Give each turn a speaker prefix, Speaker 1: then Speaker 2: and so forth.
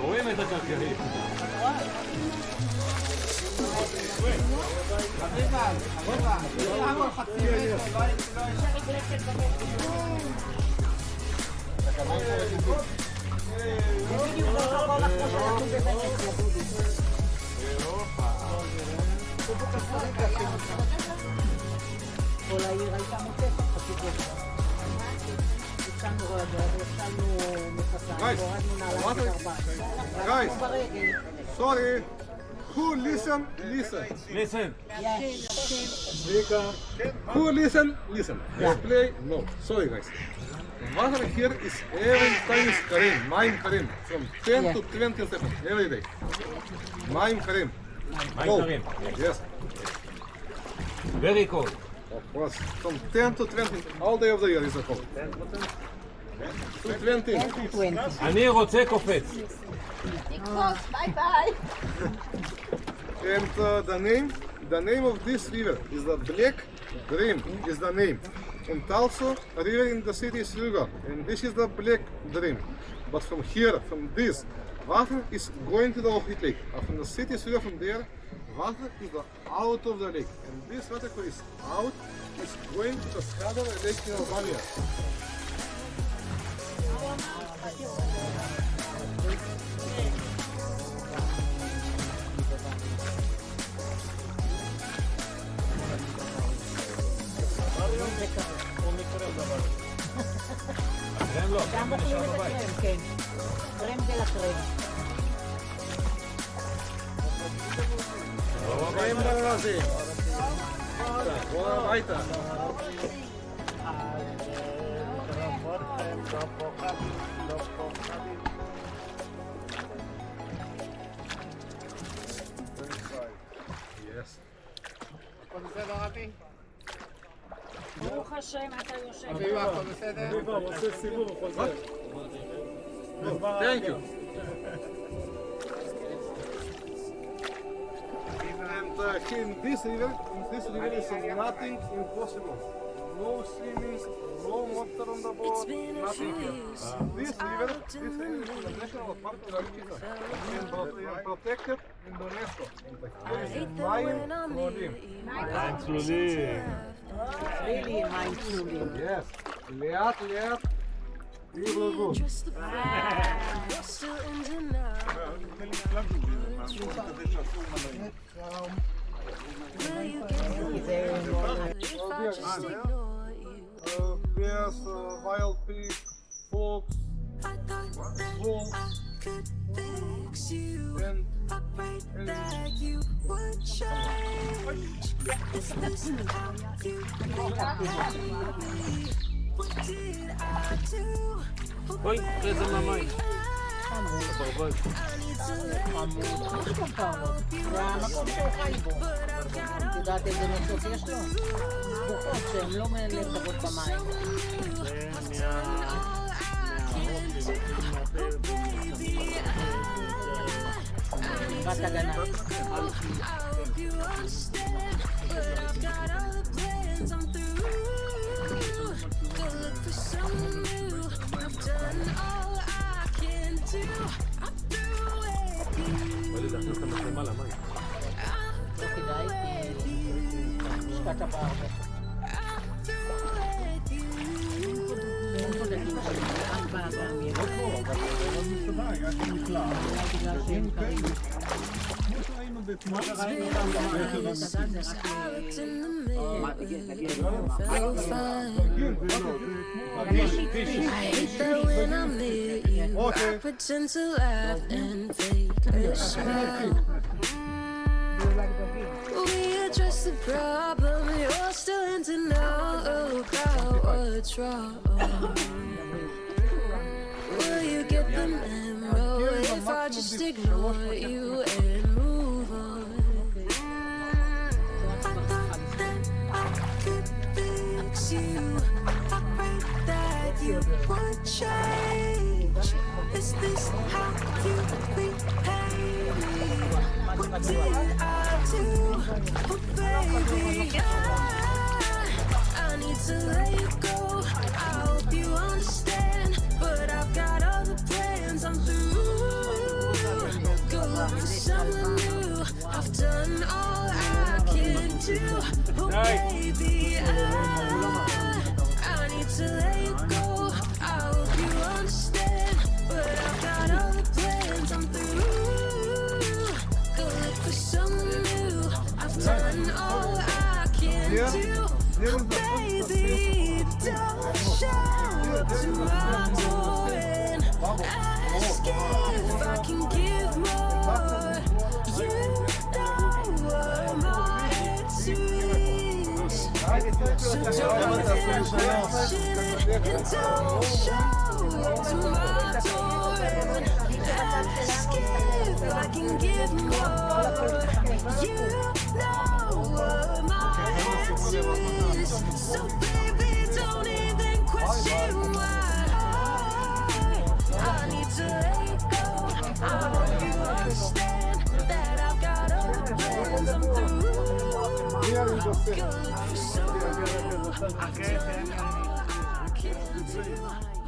Speaker 1: רואים את הקרקעית.
Speaker 2: כל העיר הייתה מוצפת, פשוט יצאנו מכסיים, הורדנו נעליים ארבעה.
Speaker 3: Guys, sorry. Who listen?
Speaker 1: Listen.
Speaker 3: Who listen? Play? No. Sorry, guys. Water here is every time is Karim, mine Karim, from 10 to 20 seconds every day. Mine Karim. Cold.
Speaker 1: Karim.
Speaker 3: Yes,
Speaker 1: Very cold.
Speaker 3: of course. From 10 to 20, all day of the year is a cold. 10 to 20.
Speaker 1: אני רוצה קופץ.
Speaker 4: Bye bye.
Speaker 3: And the name of this river is the Black Drin is the name. And also a river in the city is Struga, and this is the Black Drin. But from here, from this, water is going to the Ohrid lake. From the city Struga, from there, water is out of the lake. And this water is out, is going to the Struga lake in Albania.
Speaker 1: הקרם לא,
Speaker 2: גם מוכרים את הקרם, כן. קרם זה לקרם.
Speaker 3: Creme de la base. Buona baita. Yes.
Speaker 2: ברוך השם, אתה יושב.
Speaker 5: אביבה, הכל בסדר?
Speaker 6: אביבה, הוא עושה סיבוב, הוא חוזר.
Speaker 3: Thank you. And in this river is nothing impossible. No swimming, no water on the boat, nothing here. This river is the national park of Albania and protected in UNESCO. There is nine צלולים.
Speaker 6: צלולים.
Speaker 2: really מים צלולים.
Speaker 3: Yes, לאט לאט יבלגו. Bears, wild pig, fox, wolves, and
Speaker 1: בואי, תראה זה מהמים.
Speaker 2: חמוד. זה המקום שהוא חי בו. את יודעת איזה נוצות יש לו? בוחות שהן לא נלחבות במים. בת הגנה.
Speaker 1: להכניס את המצלמה למים.
Speaker 2: לא כדאי, כי השקעת בה הרבה.
Speaker 7: We address the problem, you're still in denial about what's wrong. Will you get the memo if I just ignore you and move on? I thought that I could fix you. I prayed that you would change. Is this how you repay me? What did I do? Oh baby, I need to let you go. I hope you too. Oh, baby, I need to let you go. I hope you understand, but I've got all the plans. I'm through. Go look for someone new. I've done all I can do. Oh, baby, don't show up to my door and ask if I can give more. You know what my answer is. So don't ask and don't show up to my door and ask if I can give more. You know what my answer is. So baby, don't even question why I need to let you go. I hope you understand that I've got other plans. I'm through. Go look for someone new. I've done all I can do.